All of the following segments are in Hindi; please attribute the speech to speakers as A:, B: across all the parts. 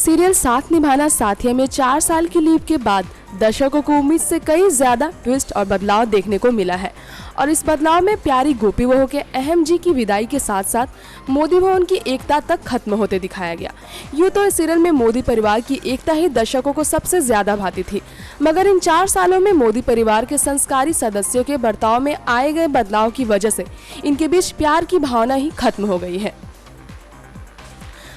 A: सीरियल साथ निभाना साथिया में 4 साल की लीव के बाद दर्शकों को उम्मीद से कई ज्यादा ट्विस्ट और बदलाव देखने को मिला है। और इस बदलाव में प्यारी गोपी बहू के अहम जी की विदाई के साथ साथ मोदी भवन की एकता तक खत्म होते दिखाया गया। यूँ तो इस सीरियल में मोदी परिवार की एकता ही दर्शकों को सबसे ज्यादा भाती थी, मगर इन 4 सालों में मोदी परिवार के संस्कारी सदस्यों के बर्ताव में आए गए बदलाव की वजह से इनके बीच प्यार की भावना ही खत्म हो गई है।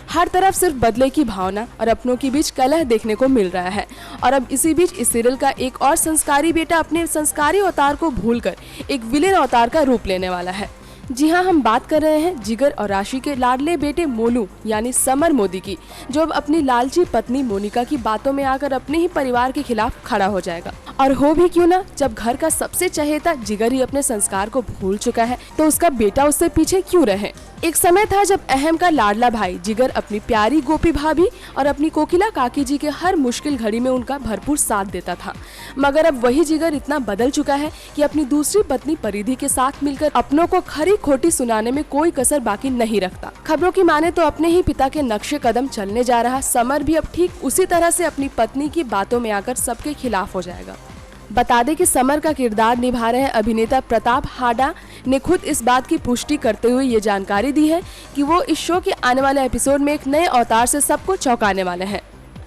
A: हर तरफ सिर्फ बदले की भावना और अपनों के बीच कलह देखने को मिल रहा है। और अब इसी बीच इस सीरियल का एक और संस्कारी बेटा अपने संस्कारी अवतार को भूलकर एक विलेन अवतार का रूप लेने वाला है। जी हाँ, हम बात कर रहे हैं जिगर और राशि के लाडले बेटे मोनू यानी समर मोदी की, जो अब अपनी लालची पत्नी मोनिका की बातों में आकर अपने ही परिवार के खिलाफ खड़ा हो जाएगा। और हो भी क्यों ना, जब घर का सबसे चहेता जिगर ही अपने संस्कार को भूल चुका है तो उसका बेटा उससे पीछे क्यों रहे। एक समय था जब अहम का लाडला भाई जिगर अपनी प्यारी गोपी भाभी और अपनी कोकिला काकी जी के हर मुश्किल घड़ी में उनका भरपूर साथ देता था, मगर अब वही जिगर इतना बदल चुका है कि अपनी दूसरी पत्नी परिधि के साथ मिलकर अपनों को खरी खोटी सुनाने में कोई कसर बाकी नहीं रखता। खबरों की माने तो अपने ही पिता के नक्शे कदम चलने जा रहा समर भी अब ठीक उसी तरह से अपनी पत्नी की बातों में आकर सबके खिलाफ हो जाएगा। बता दें कि समर का किरदार निभा रहे अभिनेता प्रताप हाडा ने खुद इस बात की पुष्टि करते हुए ये जानकारी दी है कि वो इस शो के आने वाले एपिसोड में एक नए अवतार से सबको चौंकाने वाले हैं।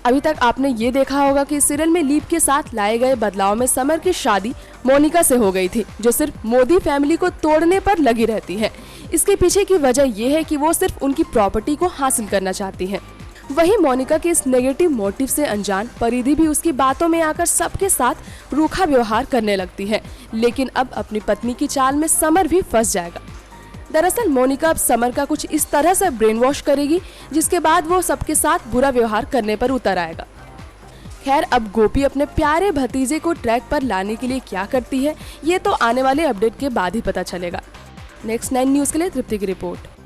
A: अभी तक आपने ये देखा होगा कि सीरियल में लीव के साथ लाए गए बदलाव में समर की शादी मोनिका से हो गई थी, जो सिर्फ मोदी फैमिली को तोड़ने पर लगी रहती है। इसके पीछे की वजह ये है कि वो सिर्फ उनकी प्रॉपर्टी को हासिल करना चाहती है। वहीं मोनिका के इस नेगेटिव मोटिव से अनजान परिधि भी उसकी बातों में आकर सबके साथ रूखा व्यवहार करने लगती है, लेकिन अब अपनी पत्नी की चाल में समर भी फंस जाएगा। दरअसल मोनिका अब समर का कुछ इस तरह से ब्रेन वॉश करेगी जिसके बाद वो सबके साथ बुरा व्यवहार करने पर उतर आएगा। खैर, अब गोपी अपने प्यारे भतीजे को ट्रैक पर लाने के लिए क्या करती है ये तो आने वाले अपडेट के बाद ही पता चलेगा। नेक्स्ट 9 न्यूज़ के लिए तृप्ति की रिपोर्ट।